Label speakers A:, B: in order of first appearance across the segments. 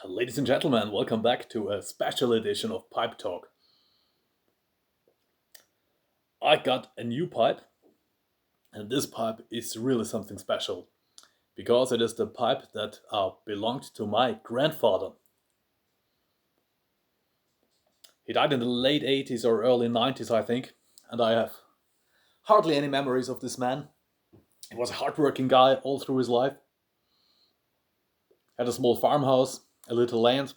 A: Ladies and gentlemen, welcome back to a special edition of Pipe Talk. I got a new pipe, and this pipe is really something special because it is the pipe that belonged to my grandfather. He died in the late 80s or early 90s, I think, and I have hardly any memories of this man. He was a hardworking guy all through his life, had a small farmhouse, a little land,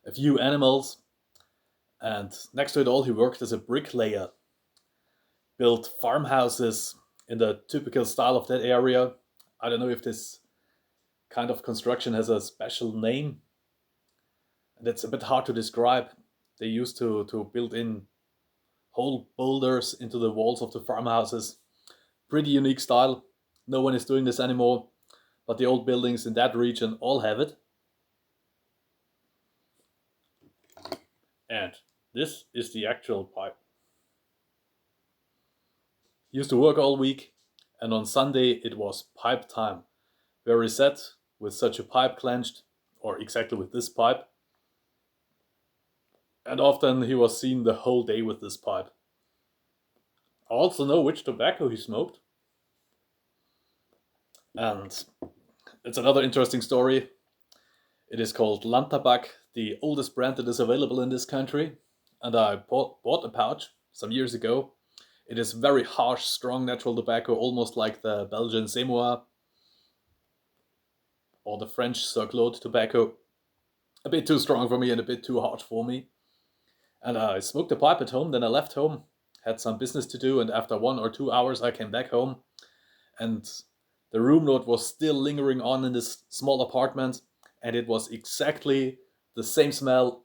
A: a few animals, and next to it all, he worked as a bricklayer, built farmhouses in the typical style of that area. I don't know if this kind of construction has a special name, and it's a bit hard to describe. They used to build in whole boulders into the walls of the farmhouses. Pretty unique style. No one is doing this anymore, but the old buildings in that region all have it. And this is the actual pipe. He used to work all week, and on Sunday it was pipe time, where he sat with such a pipe clenched, or exactly with this pipe. And often he was seen the whole day with this pipe. I also know which tobacco he smoked. And it's another interesting story. It is called Landtabak, the oldest brand that is available in this country. And I bought a pouch some years ago. It is very harsh, strong natural tobacco, almost like the Belgian Semois or the French Circlot tobacco. A bit too strong for me and a bit too harsh for me. And I smoked a pipe at home, then I left home, had some business to do, and after 1 or 2 hours I came back home, and the room note was still lingering on in this small apartment, and it was exactly the same smell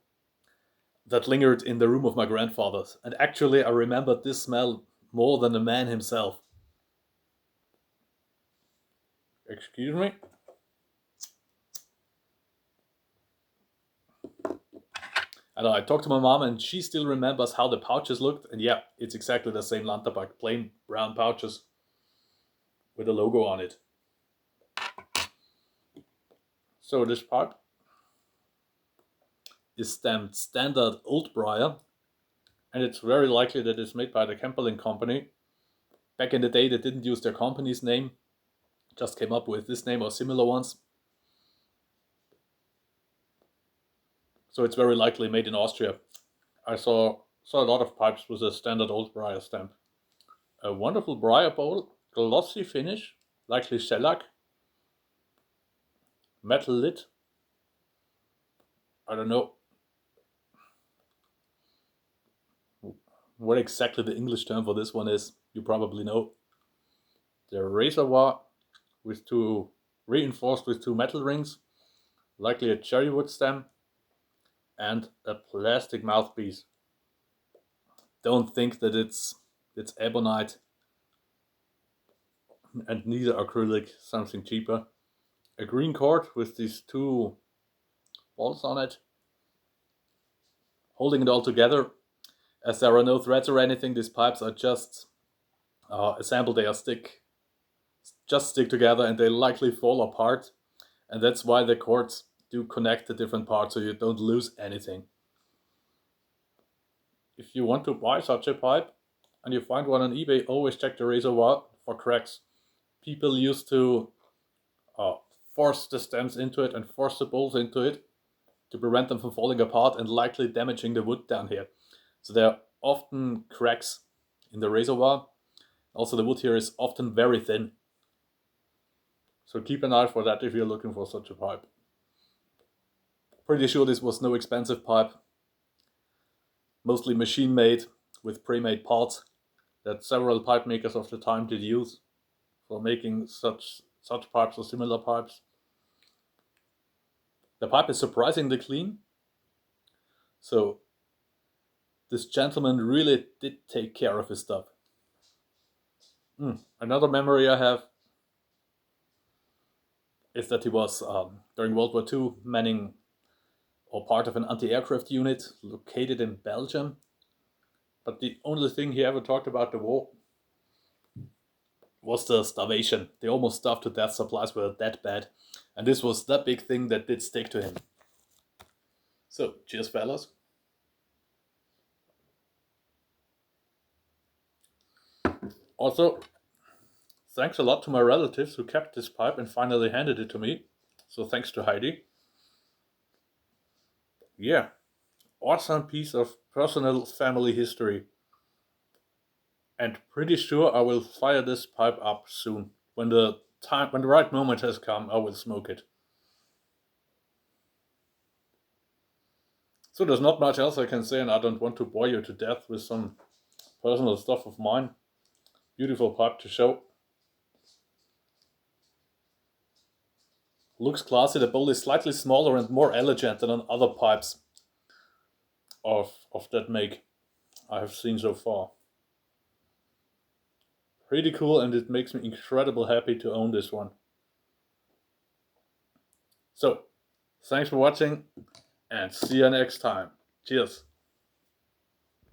A: that lingered in the room of my grandfather's. And actually I remembered this smell more than the man himself. Excuse me? And I talked to my mom, and she still remembers how the pouches looked. And yeah, it's exactly the same Landtabak, plain brown pouches with a logo on it. So this pipe is stamped Standard Old Briar, and it's very likely that it's made by the Kemperling Company. Back in the day, they didn't use their company's name, just came up with this name or similar ones. So it's very likely made in Austria. I saw a lot of pipes with a Standard Old Briar stamp. A wonderful Briar bowl, glossy finish, likely shellac, metal lid. I don't know what exactly the English term for this one is. You probably know. The reservoir reinforced with two metal rings, likely a cherrywood stem, and a plastic mouthpiece. Don't think that it's ebonite and neither acrylic, something cheaper. A green cord with these two balls on it, holding it all together. As there are no threads or anything, these pipes are just assembled. They are stick together, and they likely fall apart. And that's why the cords do connect the different parts, so you don't lose anything. If you want to buy such a pipe and you find one on eBay, always check the reservoir for cracks. People used to force the stems into it and force the bolts into it to prevent them from falling apart and likely damaging the wood down here. So there are often cracks in the reservoir. Also, the wood here is often very thin. So keep an eye for that if you're looking for such a pipe. Pretty sure this was no expensive pipe. Mostly machine made with pre-made parts that several pipe makers of the time did use for making such pipes or similar pipes. The pipe is surprisingly clean. So this gentleman really did take care of his stuff. Another memory I have is that he was, during World War II, manning or part of an anti-aircraft unit located in Belgium. But the only thing he ever talked about the war was the starvation. They almost starved to death, supplies were that bad. And this was that big thing that did stick to him. So, cheers, fellas. Also, thanks a lot to my relatives who kept this pipe and finally handed it to me. So, thanks to Heidi. Yeah, awesome piece of personal family history. And pretty sure I will fire this pipe up soon. When the right moment has come, I will smoke it. So there's not much else I can say, and I don't want to bore you to death with some personal stuff of mine. Beautiful pipe to show. Looks classy. The bowl is slightly smaller and more elegant than on other pipes of that make I have seen so far. Pretty cool, and it makes me incredibly happy to own this one. So, thanks for watching, and see you next time. Cheers.